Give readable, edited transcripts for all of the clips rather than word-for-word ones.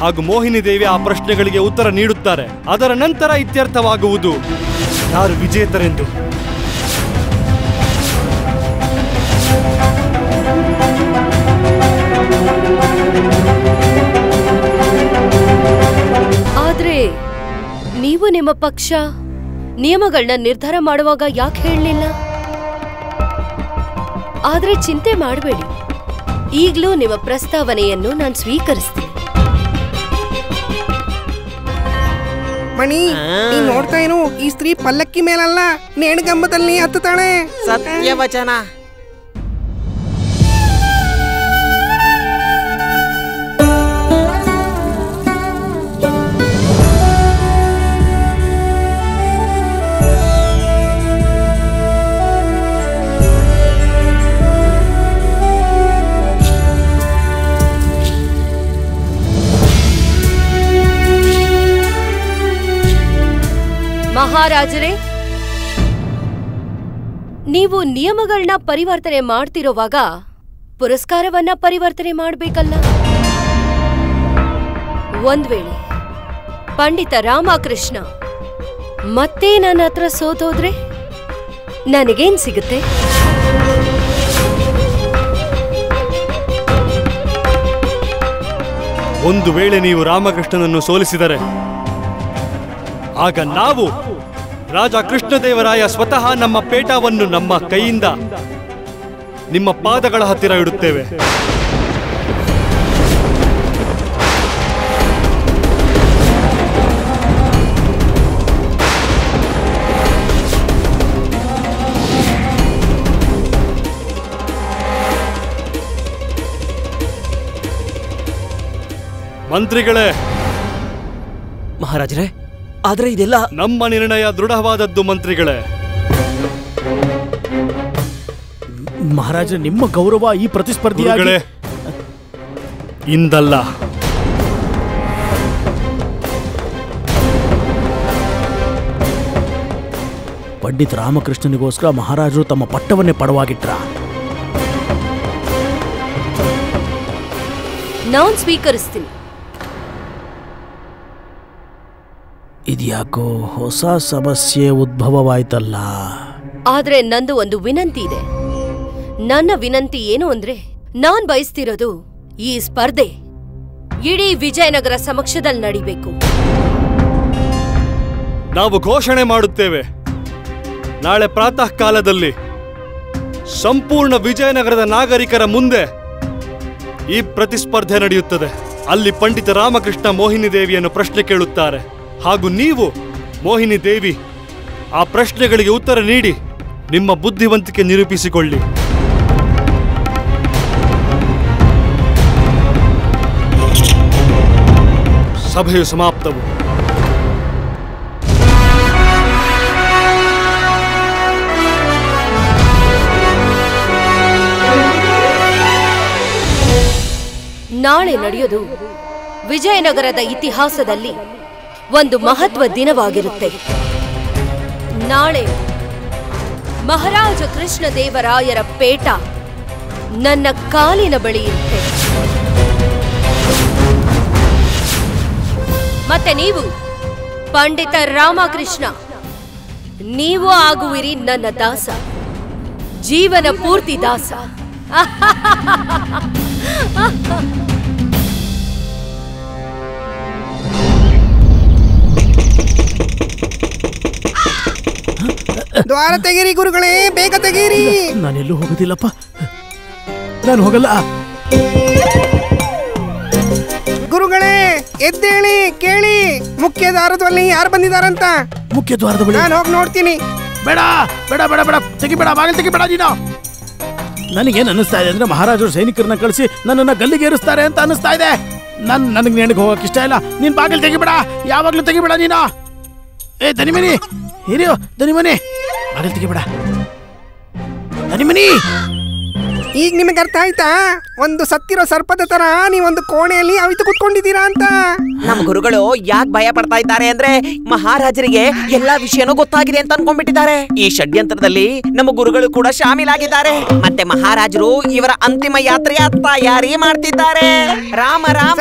ಹಾಗೂ ಮೋಹಿನಿ ದೇವಿ ಆ ಪ್ರಶ್ನೆಗಳಿಗೆ ಉತ್ತರ ನೀಡುತ್ತಾರೆ. ಅದರ ನಂತರ ಇತ್ಯರ್ಥವಾಗುವುದು ಯಾರು ವಿಜೇತರೆಂದು. ಆದ್ರೆ ನೀವು ನಿಮ್ಮ ಪಕ್ಷ ನಿಯಮಗಳನ್ನ ನಿರ್ಧಾರ ಮಾಡುವಾಗ ಯಾಕೆ ಹೇಳಲಿಲ್ಲ? ಆದ್ರೆ ಚಿಂತೆ ಮಾಡಬೇಡಿ, ಈಗಲೂ ನಿಮ್ಮ ಪ್ರಸ್ತಾವನೆಯನ್ನು ನಾನು ಸ್ವೀಕರಿಸ್ತೀನಿ. ಮಣಿ, ನೀನ್ ನೋಡ್ತಾ ಏನು? ಈ ಸ್ತ್ರೀ ಪಲ್ಲಕ್ಕಿ ಮೇಲಲ್ಲ, ನೇಣಗಂಬದಲ್ಲಿ ಹತ್ತುತ್ತಾಳೆ. ಸತ್ಯವಚನ. ಮಹಾರಾಜರೇ, ನೀವು ನಿಯಮಗಳನ್ನ ಪರಿವರ್ತನೆ ಮಾಡ್ತಿರೋವಾಗ ಪುರಸ್ಕಾರವನ್ನ ಪರಿವರ್ತನೆ ಮಾಡಬೇಕಲ್ಲ. ಒಂದ್ ವೇಳೆ ಪಂಡಿತ ರಾಮಕೃಷ್ಣ ಮತ್ತೆ ನನ್ನ ಹತ್ರ ಸೋತೋದ್ರೆ ನನಗೇನ್ ಸಿಗುತ್ತೆ? ಒಂದು ವೇಳೆ ನೀವು ರಾಮಕೃಷ್ಣನನ್ನು ಸೋಲಿಸಿದರೆ ಆಗ ನಾವು ರಾಜ ಕೃಷ್ಣದೇವರಾಯ ಸ್ವತಃ ನಮ್ಮ ಪೇಟವನ್ನು ನಮ್ಮ ಕೈಯಿಂದ ನಿಮ್ಮ ಪಾದಗಳ ಹತ್ತಿರ ಇಡುತ್ತೇವೆ. ಮಂತ್ರಿಗಳೇ, ಮಹಾರಾಜರೇ, ಆದ್ರೆ ಇದೆಲ್ಲ ನಮ್ಮ ನಿರ್ಣಯ ದೃಢವಾದದ್ದು. ಮಂತ್ರಿಗಳೇ, ಮಹಾರಾಜ, ನಿಮ್ಮ ಗೌರವ ಈ ಪ್ರತಿಸ್ಪರ್ಧಿಗಳೇ ಇಂದಲ್ಲ. ಪಂಡಿತ್ ರಾಮಕೃಷ್ಣನಿಗೋಸ್ಕರ ಮಹಾರಾಜರು ತಮ್ಮ ಪಟ್ಟವನ್ನೇ ಪಡವಾಗಿಟ್ರ. ನಾನ್ ಸ್ವೀಕರಿಸ್ತೀನಿ. ಇದ್ಯಾಕೋ ಹೊಸ ಸಮಸ್ಯೆ ಉದ್ಭವವಾಯ್ತಲ್ಲ. ಆದ್ರೆ ನಂದು ಒಂದು ವಿನಂತಿ ಇದೆ. ನನ್ನ ವಿನಂತಿ ಏನು ಅಂದ್ರೆ, ನಾನ್ ಬಯಸ್ತಿರೋದು ಈ ಸ್ಪರ್ಧೆ ಇಡೀ ವಿಜಯನಗರ ಸಮಕ್ಷದಲ್ಲಿ ನಡಿಬೇಕು. ನಾವು ಘೋಷಣೆ ಮಾಡುತ್ತೇವೆ, ನಾಳೆ ಪ್ರಾತಃ ಕಾಲದಲ್ಲಿ ಸಂಪೂರ್ಣ ವಿಜಯನಗರದ ನಾಗರಿಕರ ಮುಂದೆ ಈ ಪ್ರತಿಸ್ಪರ್ಧೆ ನಡೆಯುತ್ತದೆ. ಅಲ್ಲಿ ಪಂಡಿತ ರಾಮಕೃಷ್ಣ ಮೋಹಿನಿ ದೇವಿಯನ್ನು ಪ್ರಶ್ನೆ ಕೇಳುತ್ತಾರೆ, ಹಾಗೂ ನೀವು ಮೋಹಿನಿ ದೇವಿ ಆ ಪ್ರಶ್ನೆಗಳಿಗೆ ಉತ್ತರ ನೀಡಿ ನಿಮ್ಮ ಬುದ್ಧಿವಂತಿಕೆ ನಿರೂಪಿಸಿಕೊಳ್ಳಿ. ಸಭೆಯು ಸಮಾಪ್ತವು. ನಾಳೆ ನಡೆಯೋದು ವಿಜಯನಗರದ ಇತಿಹಾಸದಲ್ಲಿ ಒಂದು ಮಹತ್ವ ದಿನವಾಗಿರುತ್ತೆ. ನಾಳೆ ಮಹಾರಾಜ ಕೃಷ್ಣದೇವರಾಯರ ಪೇಟ ನನ್ನ ಕಾಲಿನ ಬಳಿ ಇರುತ್ತೆ. ಮತ್ತೆ ನೀವು ಪಂಡಿತ ರಾಮಕೃಷ್ಣ, ನೀವು ಆಗುವಿರಿ ನನ್ನ ದಾಸ, ಜೀವನ ಪೂರ್ತಿ ದಾಸ. ದ್ವಾರ ತೆಗೀರಿ ಗುರುಗಳೇ, ಬೇಗ ತೆಗೀರಿ. ನಾನೆಲ್ಲೂ ಹೋಗೋದಿಲ್ಲಪ್ಪ, ನಾನು ಹೋಗಲ್ಲ. ಗುರುಗಳೇ ಎದ್ದೇಳಿ, ಕೇಳಿ, ಮುಖ್ಯ ದ್ವಾರದಲ್ಲಿ ಯಾರು ಬಂದಿದಾರಂತ. ಮುಖ್ಯ ದ್ವಾರದ ಬಳಿ ನಾನು ಹೋಗಿ ನೋಡ್ತೀನಿ. ಬೇಡ ಬೇಡ ಬೇಡ ಬೇಡ, ತೆಗಿಬೇಡ, ಬಾಗಿಲು ತೆಗಿಬೇಡ ನೀನು. ನನಗೇನು ಅನ್ನಿಸ್ತಾ ಇದೆ ಅಂದ್ರೆ, ಮಹಾರಾಜರು ಸೈನಿಕರನ್ನ ಕಳಿಸಿ ನನ್ನನ್ನು ಗಲ್ಲಿಗೇರಿಸ್ತಾರೆ ಅಂತ ಅನ್ನಿಸ್ತಾ ಇದೆ. ನನಗೆ ನೇಣಿಗೆ ಹೋಗಕ್ಕೆ ಇಷ್ಟ ಇಲ್ಲ. ನೀನ್ ಬಾಗಿಲು ತೆಗಿಬೇಡ, ಯಾವಾಗ್ಲೂ ತೆಗಿಬೇಡ ನೀನು. ಏ ದನಿಮನಿ, ಹಿರಿಯೋ ದನಿಮನಿ, ಬಾಗಿಲು ತೆಗಿಬೇಡ ದನಿಮನಿ. ಈಗ ನಿಮಗೆ ಅರ್ಥ ಆಯ್ತಾ? ಒಂದು ಸತ್ತಿರೋ ಸರ್ಪದ ತರ ನೀವೊಂದು ಕೋಣೆಯಲ್ಲಿ ಅವಿತು ಕುತ್ಕೊಂಡಿದ್ದೀರಾ ಅಂತ. ನಮ್ಮ ಗುರುಗಳು ಯಾಕೆ ಭಯ ಪಡ್ತಾ ಇದ್ದಾರೆ ಅಂದ್ರೆ ಮಹಾರಾಜರಿಗೆ ಎಲ್ಲಾ ವಿಷಯನೂ ಗೊತ್ತಾಗಿದೆ ಅಂತ ಅನ್ಕೊಂಡ್ಬಿಟ್ಟಿದ್ದಾರೆ. ಈ ಷಡ್ಯಂತ್ರದಲ್ಲಿ ನಮ್ಮ ಗುರುಗಳು ಕೂಡ ಶಾಮೀಲಾಗಿದ್ದಾರೆ. ಮತ್ತೆ ಮಹಾರಾಜರು ಇವರ ಅಂತಿಮ ಯಾತ್ರೆಯ ತಯಾರಿ ಮಾಡ್ತಿದ್ದಾರೆ. ರಾಮ ರಾಮ.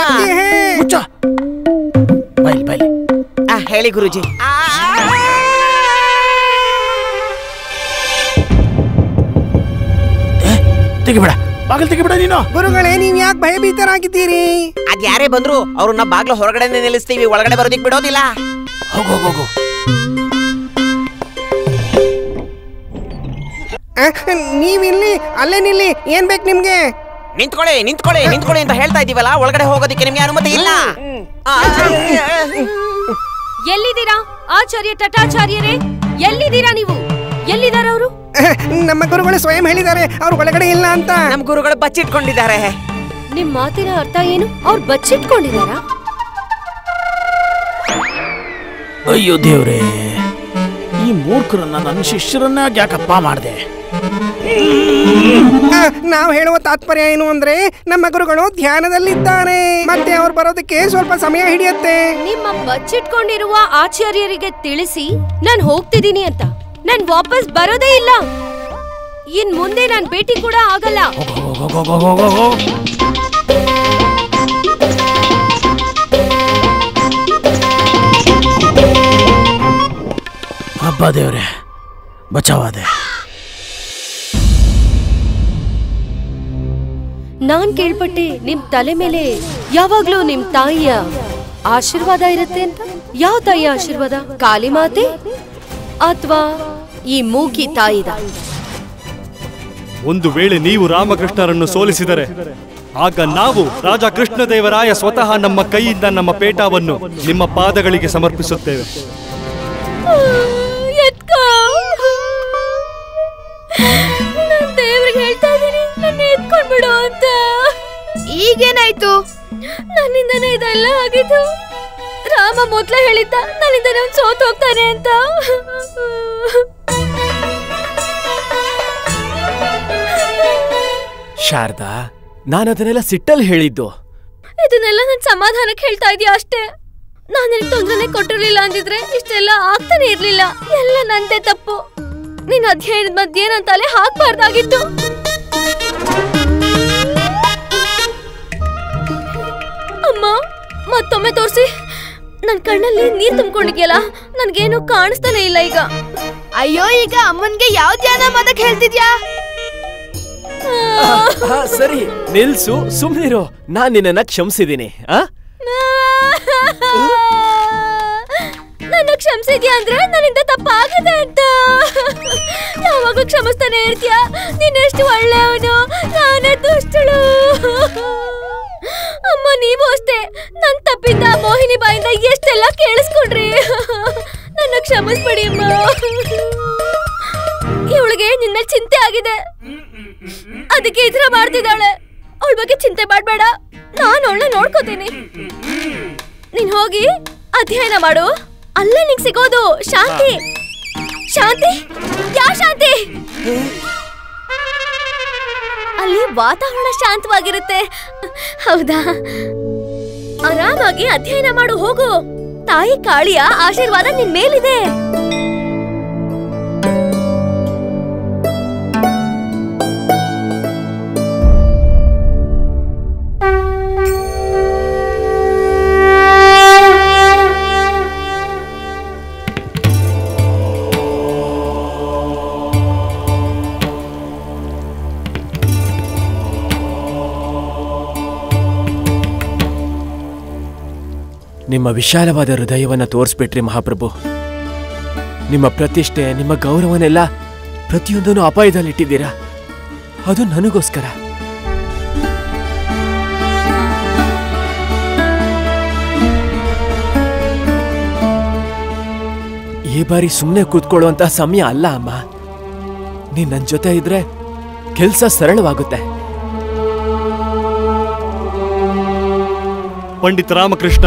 ಹೇಳಿ ಗುರುಜಿ. ತೆಗಿಬೇಡ, ಬಾಗಿಲು ತೆಗಿಬೇಡ ನೀನು. ಗುರುಗಳೇ, ನೀವ್ ಯಾಕೆ ಭಯಭೀತರಾಗಿದ್ದೀರಿ? ಅದ್ ಯಾರೇ ಬಂದ್ರು ಅವ್ರನ್ನ ಬಾಗ್ಲ ಹೊರಗಡೆ ನಿಲ್ಲಿಸ್ತೀವಿ, ಒಳಗಡೆ ಬರೋದಿಕ್ ಬಿಡೋದಿಲ್ಲ. ಹೋಗು ಹೋಗು. ನೀವಿಲ್ಲಿ ಅಲ್ಲೇ ನಿಲ್ಲಿ. ಏನ್ ಬೇಕು ನಿಮ್ಗೆ? ನಿಂತ್ಕೊಳ್ಳಿ ನಿಂತ್ಕೊಳ್ಳಿ ನಿಂತ್ಕೊಳ್ಳಿ ಅಂತ ಹೇಳ್ತಾ ಇದೀವಲ್ಲ, ಒಳಗಡೆ ಹೋಗೋದಿಕ್ಕೆ ನಿಮ್ಗೆ ಅನುಮತಿ ಇಲ್ಲ. ಎಲ್ಲಿದ್ದೀರಾ ಆಚಾರ್ಯ ತಟಾಚಾರ್ಯರೇ? ಎಲ್ಲಿದ್ದೀರಾ ನೀವು? ಎಲ್ಲಿದಾರ ಅವರು? ನಮ್ಮ ಗುರುಗಳು ಸ್ವಯಂ ಹೇಳಿದ್ದಾರೆ ಅವ್ರು ಒಳಗಡೆ ಇಲ್ಲ ಅಂತ. ನಮ್ಮ ಗುರುಗಳು ಬಚ್ಚಿಟ್ಕೊಂಡಿದ್ದಾರೆ. ನಿಮ್ ಮಾತಿನ ಅರ್ಥ ಏನು? ಅವ್ರು ಬಚ್ಚಿಟ್ಕೊಂಡಿದಾರ? ಅಯ್ಯೋ ದೇವ್ರೇ, ಈ ಮೂರ್ಖರನ್ನ ನನ್ನ ಶಿಷ್ಯರನ್ನ ಯಾಕಪ್ಪ ಮಾಡಿದೆ? ನಾವು ಹೇಳುವ ತಾತ್ಪರ್ಯ ಏನು ಅಂದ್ರೆ, ನಮ್ಮ ಗುರುಗಳು ಧ್ಯಾನದಲ್ಲಿದ್ದಾರೆ, ಮತ್ತೆ ಅವ್ರು ಬರೋದಕ್ಕೆ ಸ್ವಲ್ಪ ಸಮಯ ಹಿಡಿಯುತ್ತೆ. ನಿಮ್ಮ ಬಚ್ಚಿಟ್ಕೊಂಡಿರುವ ಆಚಾರ್ಯರಿಗೆ ತಿಳಿಸಿ ನಾನ್ ಹೋಗ್ತಿದ್ದೀನಿ ಅಂತ. ನಾನ್ ವಾಪಸ್ ಬರೋದೇ ಇಲ್ಲ. ಇನ್ ಮುಂದೆ ನಾನ್ ಭೇಟಿ ಕೂಡ ಆಗಲ್ಲ. ಹಬ್ಬ ದೇವ್ರೆ, ಬಚಾವಾದೆ. ನಾನ್ ಕೇಳ್ಪಟ್ಟೆ ನಿಮ್ ತಲೆ ಮೇಲೆ ಯಾವಾಗ್ಲೂ ನಿಮ್ ತಾಯಿಯ ಆಶೀರ್ವಾದ ಇರುತ್ತೆ ಅಂತ. ಯಾವ ತಾಯಿಯ ಆಶೀರ್ವಾದ? ಕಾಳಿ ಮಾತೆ ಅಥವಾ ಈ ಮೂಕಿ ತಾಯಿದ? ಒಂದು ವೇಳೆ ನೀವು ರಾಮಕೃಷ್ಣರನ್ನು ಸೋಲಿಸಿದರೆ ಆಗ ನಾವು ರಾಜ ಕೃಷ್ಣದೇವರಾಯ ಸ್ವತಃ ನಮ್ಮ ಕೈಯಿಂದ ನಮ್ಮ ಪೇಟವನ್ನು ನಿಮ್ಮ ಪಾದಗಳಿಗೆ ಸಮರ್ಪಿಸುತ್ತೇವೆ. ದೇವ್ರಿಗೆ ಹೇಳ್ತಾ ಇದೀನಿ, ನನ್ನ ಎತ್ಕೊಂಡ್ಬಿಡು ಅಂತ. ಈಗೇನಾಯ್ತು? ನನ್ನಿಂದನೇ ಇದೆಲ್ಲ ಆಗಿದ್ದು. ರಾಮ ಮೊದ್ಲೇ ಹೇಳಿದ್ದ ನನ್ನಿಂದ ನಾನು ಸೋತ್ ಹೋಗ್ತಾನೆ ಅಂತ. ಶಾರದಾ, ನಾನು ಅದನ್ನೆಲ್ಲ ಸಿಟ್ಟಲ್ಲಿ ಹೇಳಿದ್ದು. ಇದನ್ನೆಲ್ಲ ನನ್ ಸಮಾಧಾನಕ್ಕೆ ಹೇಳ್ತಾ ಇದೀಯ ಅಷ್ಟೇ. ನಾನು ನಿನಗೆ ತೊಂದರೆನೆ ಕೊಟ್ಟಿರ್ಲಿಲ್ಲ ಅಂದಿದ್ರೆ ಇಷ್ಟೆಲ್ಲ ಆಗ್ತಾನೆ ಇರ್ಲಿಲ್ಲ. ಎಲ್ಲ ನಂದೇ ತಪ್ಪು. ನಿನ್ನ ಅಧ್ಯಯನದ ಮಧ್ಯೆ ನನ್ನ ತಲೆ ಹಾಕ್ಬಾರ್ದಾಗಿತ್ತು. ಅಮ್ಮ, ಮತ್ತೊಮ್ಮೆ ತೋರಿಸಿ. ನನ್ ಕಣ್ಣಲ್ಲಿ ನೀರ್ ತುಂಬಿಕೊಂಡಿದ್ಯಲ್ಲ, ನನ್ಗೇನು ಕಾಣಿಸ್ತಾನೆ ಇಲ್ಲ ಈಗ. ಅಯ್ಯೋ, ಈಗ ಅಮ್ಮನ್ಗೆ ಯಾವ ಧ್ಯಾನ ಮಾಡೋಕ್ ಹೇಳ್ತಿದ್ಯಾ? ಸರಿ ನಿಲ್ಸು, ಸುಮ್ನಿರು. ನಾನ್ ನಿನ್ನ ಕ್ಷಮಿಸಿದೀನಿ. ನನ್ನ ಕ್ಷಮಿಸಿದ್ಯಾ ಅಂದ್ರೆ ನನ್ನಿಂದ ತಪ್ಪಾಗಿದೆ ಅಂತ. ಯಾವಾಗ್ಲೂ ಕ್ಷಮಿಸ್ತಾನೆ ಇರ್ತೀಯ. ನೀನೆಷ್ಟು ಒಳ್ಳೆಯವನು, ನಾನೇ ದುಷ್ಟಳು. ಅಮ್ಮ, ನೀವು ಅಷ್ಟೇ ನನ್ ತಪ್ಪಿಂದ ಮೋಹಿನಿ ಬಾಯಿಂದ ಎಷ್ಟೆಲ್ಲ ಕೇಳಿಸ್ಕೊಂಡ್ರಿ. ನನ್ನ ಕ್ಷಮಿಸ್ಬಿಡಿ ಅಮ್ಮ. ಇವಳಿಗೆ ನಿನ್ನ ಚಿಂತೆ ಆಗಿದೆ, ಅದಕ್ಕೆ ಈ ತರ ಮಾಡ್ತಿದ್ದಾಳೆ. ಅವಳ ಬಗ್ಗೆ ಚಿಂತೆ ಮಾಡ್ಬೇಡ, ನಾನು ಅವಳನ್ನ ನೋಡ್ಕೋತೀನಿ. ನೀನ್ ಹೋಗಿ ಅಧ್ಯಯನ ಮಾಡು, ಅಲ್ಲೇ ನಿಂಗೆ ಸಿಗೋದು ಶಾಂತಿ. ಶಾಂತಿ? ಯಾವ ಶಾಂತಿ? ಅಲ್ಲಿ ವಾತಾವರಣ ಶಾಂತವಾಗಿರುತ್ತೆ. ಹೌದಾ? ಆರಾಮಾಗಿ ಅಧ್ಯಯನ ಮಾಡು, ಹೋಗು. ತಾಯಿ ಕಾಳಿಯ ಆಶೀರ್ವಾದ ನಿನ್ ಮೇಲಿದೆ. ನಿಮ್ಮ ವಿಶಾಲವಾದ ಹೃದಯವನ್ನ ತೋರಿಸ್ಬಿಟ್ರಿ ಮಹಾಪ್ರಭು. ನಿಮ್ಮ ಪ್ರತಿಷ್ಠೆ, ನಿಮ್ಮ ಗೌರವನೆಲ್ಲ ಪ್ರತಿಯೊಂದನ್ನು ಅಪಾಯದಲ್ಲಿಟ್ಟಿದ್ದೀರಾ. ಅದು ನನಗೋಸ್ಕರ. ಈ ಬಾರಿ ಸುಮ್ಮನೆ ಕೂತ್ಕೊಳ್ಳುವಂತ ಸಮಯ ಅಲ್ಲ ಅಮ್ಮ. ನೀನ್ ನನ್ನ ಜೊತೆ ಇದ್ರೆ ಕೆಲ್ಸ ಸರಳವಾಗುತ್ತೆ. ಪಂಡಿತ ರಾಮಕೃಷ್ಣ,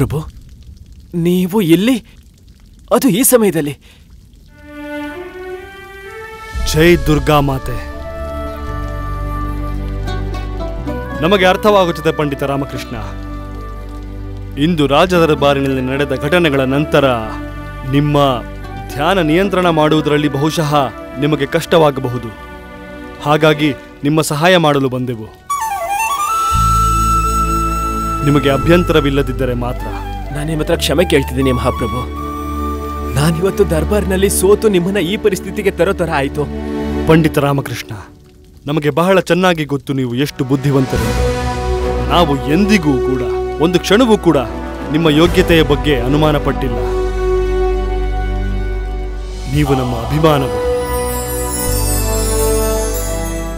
ಮಹಾಪ್ರಭು, ನೀವು ಇಲ್ಲಿ, ಅದು ಈ ಸಮಯದಲ್ಲಿ? ಜೈ ದುರ್ಗಾ ಮಾತೆ. ನಮಗೆ ಅರ್ಥವಾಗುತ್ತದೆ ಪಂಡಿತ ರಾಮಕೃಷ್ಣ. ಇಂದು ರಾಜದರ್ಬಾರಿನಲ್ಲಿ ನಡೆದ ಘಟನೆಗಳ ನಂತರ ನಿಮ್ಮ ಧ್ಯಾನ ನಿಯಂತ್ರಣ ಮಾಡುವುದರಲ್ಲಿ ಬಹುಶಃ ನಿಮಗೆ ಕಷ್ಟವಾಗಬಹುದು. ಹಾಗಾಗಿ ನಿಮ್ಮ ಸಹಾಯ ಮಾಡಲು ಬಂದೆವು. ನಿಮಗೆ ಅಭ್ಯಂತರವಿಲ್ಲದಿದ್ದರೆ ಮಾತ್ರ. ನಾನು ನಿಮ್ಮ ಹತ್ರ ಕ್ಷಮೆ ಕೇಳ್ತಿದ್ದೀನಿ ಮಹಾಪ್ರಭು. ನಾನಿವತ್ತು ದರ್ಬಾರ್ನಲ್ಲಿ ಸೋತು ನಿಮ್ಮನ್ನ ಈ ಪರಿಸ್ಥಿತಿಗೆ ತರೋ ತರ ಆಯ್ತು. ಪಂಡಿತ ರಾಮಕೃಷ್ಣ, ನಮಗೆ ಬಹಳ ಚೆನ್ನಾಗಿ ಗೊತ್ತು ನೀವು ಎಷ್ಟು ಬುದ್ಧಿವಂತರು. ನಾವು ಎಂದಿಗೂ ಕೂಡ ಒಂದು ಕ್ಷಣವೂ ಕೂಡ ನಿಮ್ಮ ಯೋಗ್ಯತೆಯ ಬಗ್ಗೆ ಅನುಮಾನ ಪಟ್ಟಿಲ್ಲ. ನೀವು ನಮ್ಮ ಅಭಿಮಾನವು.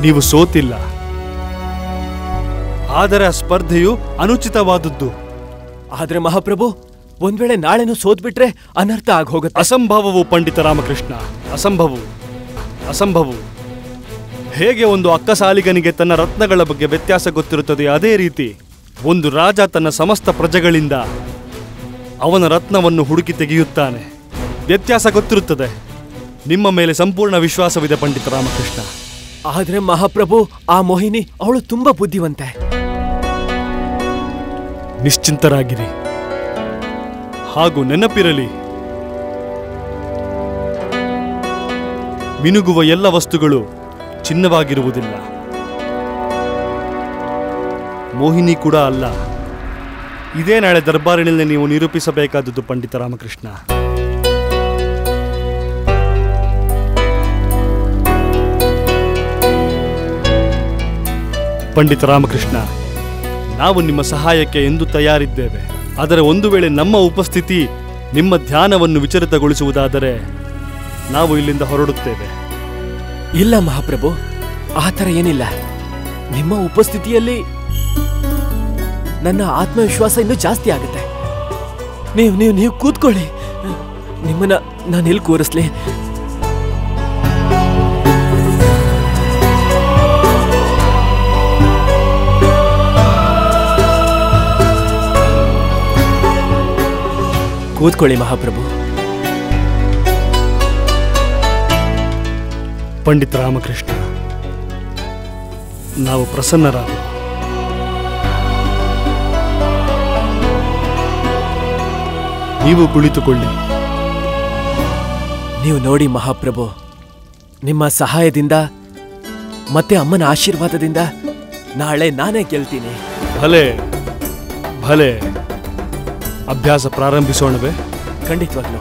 ನೀವು ಸೋತಿಲ್ಲ, ಆದರೆ ಆ ಸ್ಪರ್ಧೆಯು ಅನುಚಿತವಾದದ್ದು. ಆದ್ರೆ ಮಹಾಪ್ರಭು, ಒಂದ್ ವೇಳೆ ನಾಳೆನೂ ಸೋತ್ಬಿಟ್ರೆ ಅನರ್ಥ ಆಗೋಗುತ್ತೆ. ಅಸಂಭವವು ಪಂಡಿತ ರಾಮಕೃಷ್ಣ, ಅಸಂಭವವು. ಅಸಂಭವವು. ಹೇಗೆ ಒಂದು ಅಕ್ಕಸಾಲಿಗನಿಗೆ ತನ್ನ ರತ್ನಗಳ ಬಗ್ಗೆ ವ್ಯತ್ಯಾಸ ಗೊತ್ತಿರುತ್ತದೆ, ಅದೇ ರೀತಿ ಒಂದು ರಾಜ ತನ್ನ ಸಮಸ್ತ ಪ್ರಜೆಗಳಿಂದ ಅವನ ರತ್ನವನ್ನು ಹುಡುಕಿ ತೆಗೆಯುತ್ತಾನೆ. ವ್ಯತ್ಯಾಸ ಗೊತ್ತಿರುತ್ತದೆ. ನಿಮ್ಮ ಮೇಲೆ ಸಂಪೂರ್ಣ ವಿಶ್ವಾಸವಿದೆ ಪಂಡಿತ ರಾಮಕೃಷ್ಣ. ಆದ್ರೆ ಮಹಾಪ್ರಭು, ಆ ಮೋಹಿನಿ ಅವಳು ತುಂಬಾ ಬುದ್ಧಿವಂತೆ. ನಿಶ್ಚಿಂತರಾಗಿರಿ. ಹಾಗೂ ನೆನಪಿರಲಿ, ಮಿನುಗುವ ಎಲ್ಲ ವಸ್ತುಗಳು ಚಿನ್ನವಾಗಿರುವುದಿಲ್ಲ. ಮೋಹಿನಿ ಕೂಡ ಅಲ್ಲ. ಇದೇ ನಾಳೆ ದರ್ಬಾರಿನಲ್ಲಿ ನೀವು ನಿರೂಪಿಸಬೇಕಾದದ್ದು ಪಂಡಿತ ರಾಮಕೃಷ್ಣ. ಪಂಡಿತ ರಾಮಕೃಷ್ಣ, ನಾವು ನಿಮ್ಮ ಸಹಾಯಕ್ಕೆ ಎಂದು ತಯಾರಿದ್ದೇವೆ. ಆದರೆ ಒಂದು ವೇಳೆ ನಮ್ಮ ಉಪಸ್ಥಿತಿ ನಿಮ್ಮ ಧ್ಯಾನವನ್ನು ವಿಚಲಿತಗೊಳಿಸುವುದಾದರೆ ನಾವು ಇಲ್ಲಿಂದ ಹೊರಡುತ್ತೇವೆ. ಇಲ್ಲ ಮಹಾಪ್ರಭು, ಆ ಥರ ಏನಿಲ್ಲ. ನಿಮ್ಮ ಉಪಸ್ಥಿತಿಯಲ್ಲಿ ನನ್ನ ಆತ್ಮವಿಶ್ವಾಸ ಇನ್ನೂ ಜಾಸ್ತಿ ಆಗುತ್ತೆ. ನೀವು ಕೂತ್ಕೊಳ್ಳಿ. ನಿಮ್ಮನ್ನ ನಾನು ಎಲ್ಲಿ ಕೂರಿಸ್ಲಿ? ಕೂತ್ಕೊಳ್ಳಿ ಮಹಾಪ್ರಭು. ಪಂಡಿತ ರಾಮಕೃಷ್ಣ, ನಾವು ಪ್ರಸನ್ನರಾದೆವು. ನೀವು ಕುಳಿತುಕೊಳ್ಳಿ. ನೀವು ನೋಡಿ ಮಹಾಪ್ರಭು, ನಿಮ್ಮ ಸಹಾಯದಿಂದ ಮತ್ತೆ ಅಮ್ಮನ ಆಶೀರ್ವಾದದಿಂದ ನಾಳೆ ನಾನೇ ಗೆಲ್ತೀನಿ. ಭಲೆ ಭಲೆ. ಅಭ್ಯಾಸ ಪ್ರಾರಂಭಿಸೋಣವೇ? ಖಂಡಿತವಾಗ್ಲೂ.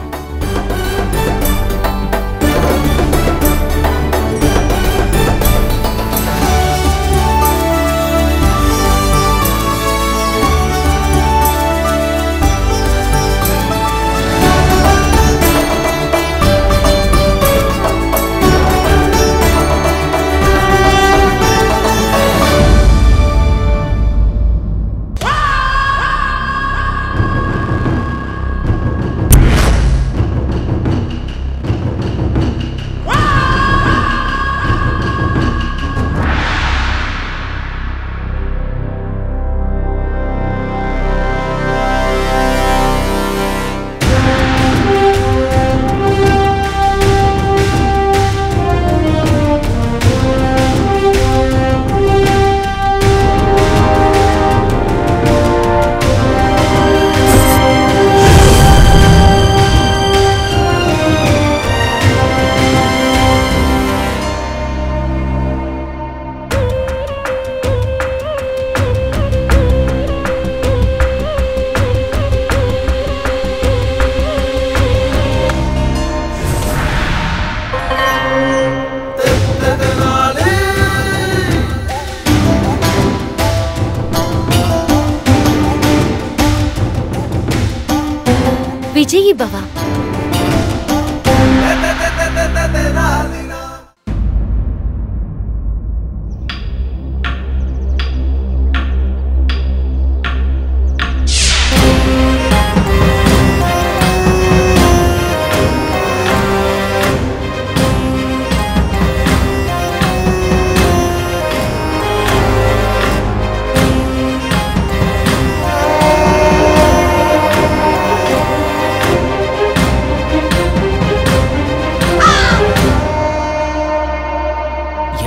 ವಿಜಯೀ ಭವ.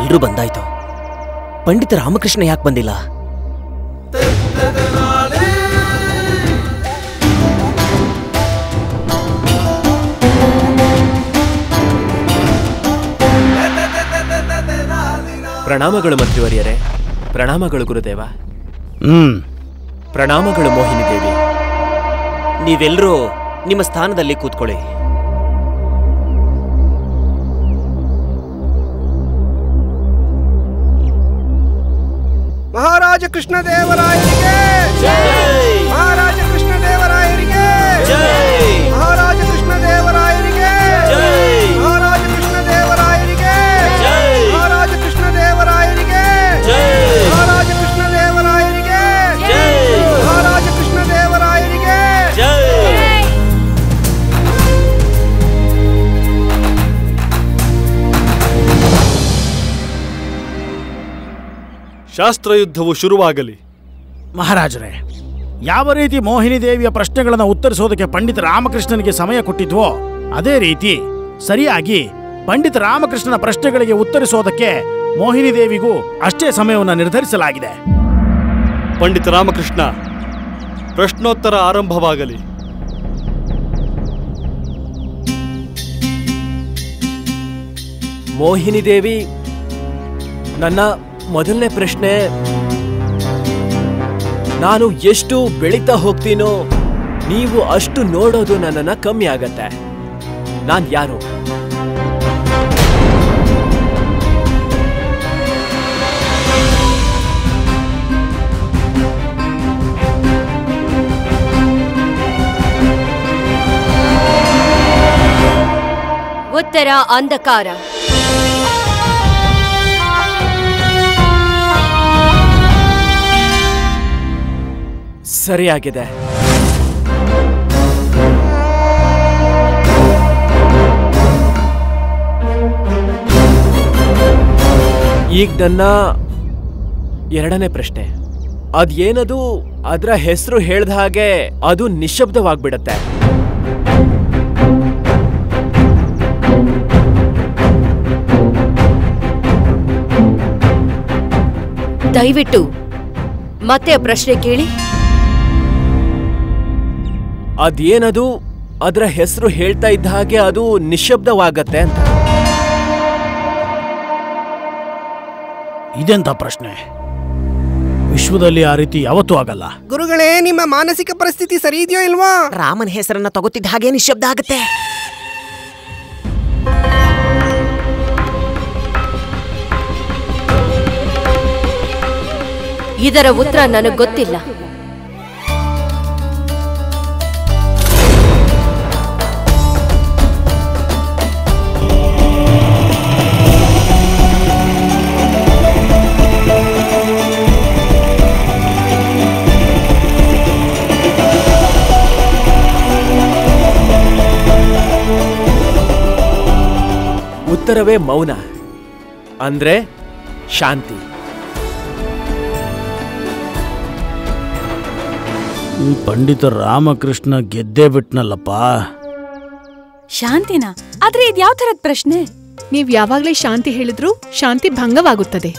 ಎಲ್ರೂ ಬಂದಾಯ್ತು. ಪಂಡಿತ ರಾಮಕೃಷ್ಣ ಯಾಕೆ ಬಂದಿಲ್ಲ? ಪ್ರಣಾಮಗಳು ಮಂತ್ರಿವರ್ಯರೇ. ಪ್ರಣಾಮಗಳು ಗುರುದೇವ. ಪ್ರಣಾಮಗಳು ಮೋಹಿನಿ ದೇವಿ. ನೀವೆಲ್ಲರೂ ನಿಮ್ಮ ಸ್ಥಾನದಲ್ಲಿ ಕೂತ್ಕೊಳ್ಳಿ. ಮಹಾರಾಜ ಕೃಷ್ಣದೇವರಾಯರಿಗೆ ಮಹಾರಾಜ ಕೃಷ್ಣದೇವರಾಯರಿಗೆ ಮಹಾರಾಜ ಕೃಷ್ಣದೇವರಾಯರಿಗೆ ಮಹಾರಾಜ ಕೃಷ್ಣದೇವರಾಯರಿಗೆ ಮಹಾರಾಜ ಕೃಷ್ಣದೇವರಾಯರಿಗೆ ಮಹಾರಾಜ ಕೃಷ್ಣದೇವರಾಯರಿಗೆ ಮಹಾರಾಜ ಕೃಷ್ಣದೇವರಾಯರಿಗೆ. ಶಾಸ್ತ್ರಯುದ್ಧವು ಶುರುವಾಗಲಿ. ಮಹಾರಾಜರೇ, ಯಾವ ರೀತಿ ಮೋಹಿನಿ ದೇವಿಯ ಪ್ರಶ್ನೆಗಳನ್ನು ಉತ್ತರಿಸೋದಕ್ಕೆ ಪಂಡಿತ ರಾಮಕೃಷ್ಣನಿಗೆ ಸಮಯ ಕೊಟ್ಟಿದ್ವೋ ಅದೇ ರೀತಿ ಸರಿಯಾಗಿ ಪಂಡಿತ ರಾಮಕೃಷ್ಣನ ಪ್ರಶ್ನೆಗಳಿಗೆ ಉತ್ತರಿಸೋದಕ್ಕೆ ಮೋಹಿನಿ ದೇವಿಗೂ ಅಷ್ಟೇ ಸಮಯವನ್ನು ನಿರ್ಧರಿಸಲಾಗಿದೆ. ಪಂಡಿತ ರಾಮಕೃಷ್ಣ, ಪ್ರಶ್ನೋತ್ತರ ಆರಂಭವಾಗಲಿ. ಮೋಹಿನಿ ದೇವಿ, ನನ್ನ ಮೊದಲನೇ ಪ್ರಶ್ನೆ, ನಾನು ಎಷ್ಟು ಬೆಳೀತಾ ಹೋಗ್ತೀನೋ ನೀವು ಅಷ್ಟು ನೋಡೋದು ನನ್ನನ್ನ ಕಮ್ಮಿ ಆಗತ್ತೆ. ನಾನ್ ಯಾರು? ಉತ್ತರ ಅಂಧಕಾರ. ಸರಿಯಾಗಿದೆ. ಈಗ ನನ್ನ ಎರಡನೇ ಪ್ರಶ್ನೆ, ಅದೇನದು ಅದರ ಹೆಸರು ಹೇಳ್ದ ಹಾಗೆ ಅದು ನಿಶ್ಶಬ್ದವಾಗ್ಬಿಡತ್ತೆ. ದಯವಿಟ್ಟು ಮತ್ತೆ ಪ್ರಶ್ನೆ ಕೇಳಿ. ಅದೇನದು ಅದರ ಹೆಸರು ಹೇಳ್ತಾ ಇದ್ದ ಹಾಗೆ ಅದು ನಿಶ್ಶಬ್ದವಾಗತ್ತೆ ಅಂತ. ಇದೆಂತ ಪ್ರಶ್ನೆ? ವಿಶ್ವದಲ್ಲಿ ಆ ರೀತಿ ಯಾವತ್ತೂ ಆಗಲ್ಲ. ಗುರುಗಳೇ, ನಿಮ್ಮ ಮಾನಸಿಕ ಪರಿಸ್ಥಿತಿ ಸರಿ ಇದೆಯೋ ಇಲ್ವಾ? ರಾಮನ ಹೆಸರನ್ನ ತಗೋತಿದ್ದ ಹಾಗೆ ನಿಶ್ಶಬ್ದ ಆಗುತ್ತೆ. ಇದರ ಉತ್ತರ ನನಗೆ ಗೊತ್ತಿಲ್ಲ. ಉತ್ತರವೇ ಮೌನ, ಅಂದ್ರೆ ಶಾಂತಿ. ಈ ಪಂಡಿತ ರಾಮಕೃಷ್ಣ ಗೆದ್ದೇ ಬಿಟ್ನಲ್ಲಪ್ಪ. ಶಾಂತಿನಾ? ಆದ್ರೆ ಇದ್ ಯಾವ ತರದ್ ಪ್ರಶ್ನೆ? ನೀವ್ ಯಾವಾಗ್ಲೇ ಶಾಂತಿ ಹೇಳಿದ್ರು ಶಾಂತಿ ಭಂಗವಾಗುತ್ತದೆ.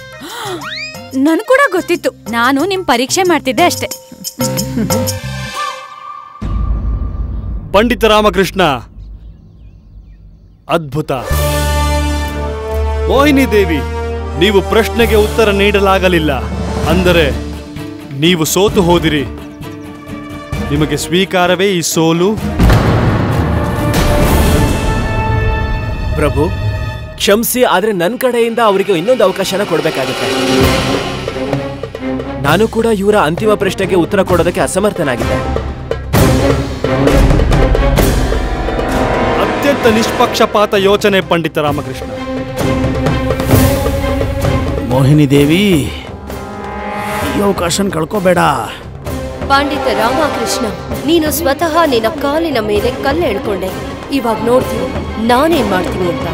ನನ್ ಕೂಡ ಗೊತ್ತಿತ್ತು, ನಾನು ನಿಮ್ ಪರೀಕ್ಷೆ ಮಾಡ್ತಿದ್ದೆ ಅಷ್ಟೇ. ಪಂಡಿತ ರಾಮಕೃಷ್ಣ, ಅದ್ಭುತ. ಮೋಹಿನಿ ದೇವಿ, ನೀವು ಪ್ರಶ್ನೆಗೆ ಉತ್ತರ ನೀಡಲಾಗಲಿಲ್ಲ, ಅಂದರೆ ನೀವು ಸೋತು ಹೋದಿರಿ. ನಿಮಗೆ ಸ್ವೀಕಾರವೇ ಈ ಸೋಲು? ಪ್ರಭು ಕ್ಷಮಿಸಿ, ಆದ್ರೆ ನನ್ನ ಕಡೆಯಿಂದ ಅವರಿಗೆ ಇನ್ನೊಂದು ಅವಕಾಶನ ಕೊಡಬೇಕಾಗುತ್ತೆ. ನಾನು ಕೂಡ ಇವರ ಅಂತಿಮ ಪ್ರಶ್ನೆಗೆ ಉತ್ತರ ಕೊಡೋದಕ್ಕೆ ಅಸಮರ್ಥನಾಗಿದ್ದೆ. ಅತ್ಯಂತ ನಿಷ್ಪಕ್ಷಪಾತ ಯೋಚನೆ ಪಂಡಿತ ರಾಮಕೃಷ್ಣ. ಮೋಹಿನಿ ದೇವಿ, ಈ ಅವಕಾಶನ ಕಳ್ಕೋಬೇಡ. ಪಂಡಿತ ರಾಮಕೃಷ್ಣ, ನೀನು ಸ್ವತಃ ನಿನ್ನ ಕಾಲಿನ ಮೇಲೆ ಕಲ್ಲು ಎಳ್ಕೊಂಡೆ. ಇವಾಗ ನೋಡ್ತೀನಿ ನಾನೇನ್ ಮಾಡ್ತೀನಿ ಅಂತ.